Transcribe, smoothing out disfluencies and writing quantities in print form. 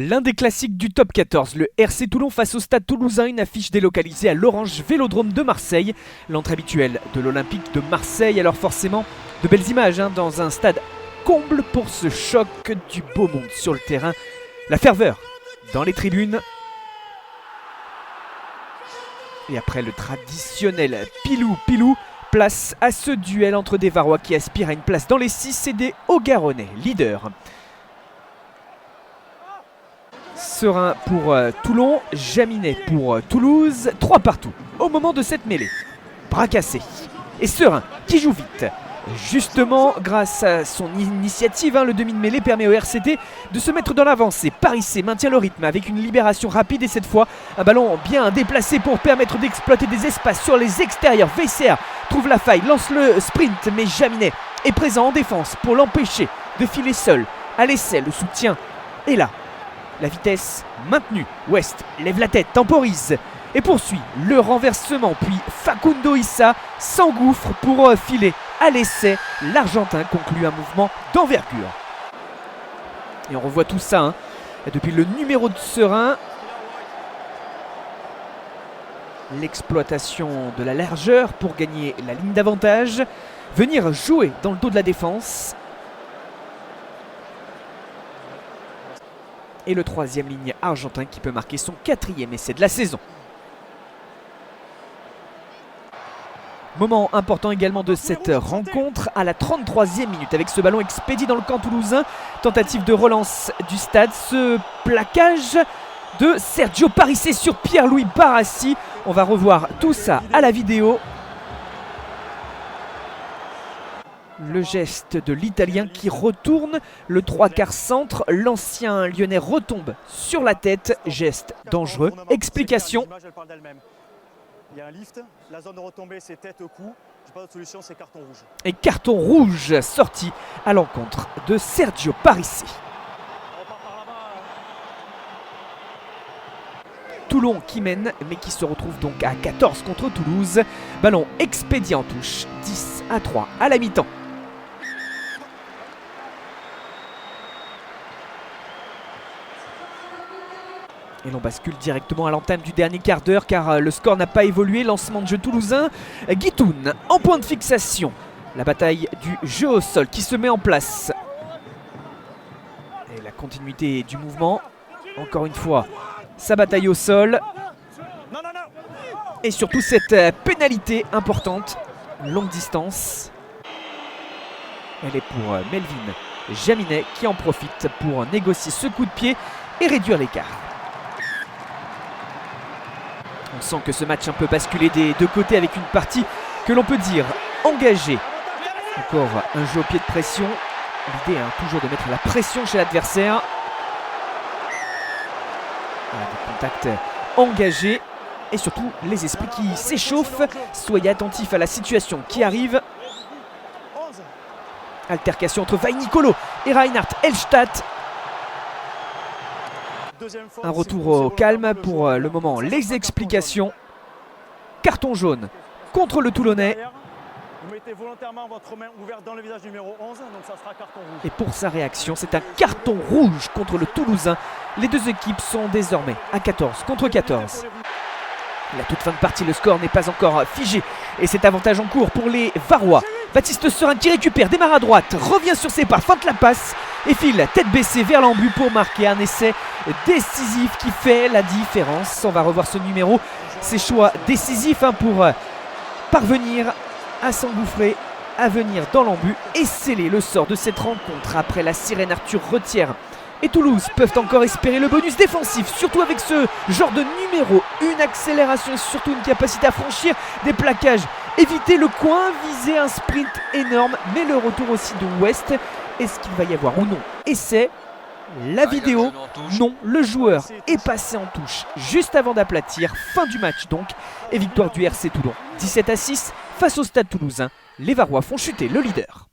L'un des classiques du top 14, le RC Toulon face au Stade Toulousain, une affiche délocalisée à l'Orange Vélodrome de Marseille. L'entrée habituelle de l'Olympique de Marseille, alors forcément de belles images dans un stade comble pour ce choc du beau monde sur le terrain. La ferveur dans les tribunes. Et après le traditionnel pilou-pilou, place à ce duel entre des Varois qui aspirent à une place dans les 6 et des Haut-Garonnais, leaders. Serein pour Toulon, Jaminet pour Toulouse, 3 partout au moment de cette mêlée. Bras cassés. Et Serein qui joue vite. Justement, grâce à son initiative, le demi de mêlée permet au RCT de se mettre dans l'avancée. Parissé maintient le rythme avec une libération rapide et cette fois, un ballon bien déplacé pour permettre d'exploiter des espaces sur les extérieurs. VCR trouve la faille, lance le sprint, mais Jaminet est présent en défense pour l'empêcher de filer seul. À l'essai, le soutien est là. La vitesse maintenue. West lève la tête, temporise et poursuit le renversement. Puis Facundo Issa s'engouffre pour filer à l'essai. L'Argentin conclut un mouvement d'envergure. Et on revoit tout ça depuis le numéro de Serein. L'exploitation de la largeur pour gagner la ligne d'avantage. Venir jouer dans le dos de la défense. Et le troisième ligne argentin qui peut marquer son 4e essai de la saison. Moment important également de cette rencontre à la 33e minute avec ce ballon expédié dans le camp toulousain. Tentative de relance du stade. Ce plaquage de Sergio Parissé sur Pierre-Louis Barassi. On va revoir tout ça à la vidéo. Le geste de l'Italien qui retourne le 3/4 centre. L'ancien Lyonnais retombe sur la tête. Geste dangereux. Explication. Il y a un lift, la zone de retombée c'est tête au cou. J'ai pas d'autre solution, c'est carton rouge. Et carton rouge sorti à l'encontre de Sergio Parissé. Toulon qui mène mais qui se retrouve donc à 14 contre Toulouse. Ballon expédié en touche. 10-3 à la mi-temps. Et l'on bascule directement à l'entame du dernier quart d'heure car le score n'a pas évolué. Lancement de jeu toulousain. Guitoun en point de fixation. La bataille du jeu au sol qui se met en place. Et la continuité du mouvement. Encore une fois, sa bataille au sol. Et surtout cette pénalité importante. Longue distance. Elle est pour Melvin Jaminet qui en profite pour négocier ce coup de pied et réduire l'écart. On sent que ce match peut basculer des deux côtés avec une partie que l'on peut dire engagée. Encore un jeu au pied de pression. L'idée toujours de mettre la pression chez l'adversaire. Des contacts engagés et surtout les esprits qui s'échauffent. Soyez attentifs à la situation qui arrive. Altercation entre Vainicolo et Reinhard Elstadt. Un retour au calme pour le moment. Les explications. Carton jaune contre le Toulonnais. Vous mettez volontairement votre main ouverte dans le visage numéro 11, donc ça sera carton rouge. Et pour sa réaction, c'est un carton rouge contre le Toulousain. Les deux équipes sont désormais à 14 contre 14. La toute fin de partie, le score n'est pas encore figé. Et c'est avantage en cours pour les Varois. Baptiste Serein qui récupère, démarre à droite, revient sur ses pas, feinte la passe et file tête baissée vers l'embut pour marquer un essai décisif qui fait la différence. On va revoir ce numéro, ses choix décisifs pour parvenir à s'engouffrer, à venir dans l'embut et sceller le sort de cette rencontre. Après la sirène, Arthur Retière et Toulouse peuvent encore espérer le bonus défensif, surtout avec ce genre de numéro. Une accélération et surtout une capacité à franchir des plaquages. Éviter le coin, viser un sprint énorme, mais le retour aussi de West. Est-ce qu'il va y avoir ou non essai? La vidéo, non, le joueur est passé en touche juste avant d'aplatir. Fin du match donc, et victoire du RC Toulon. 17-6 face au Stade Toulousain. Les Varois font chuter le leader.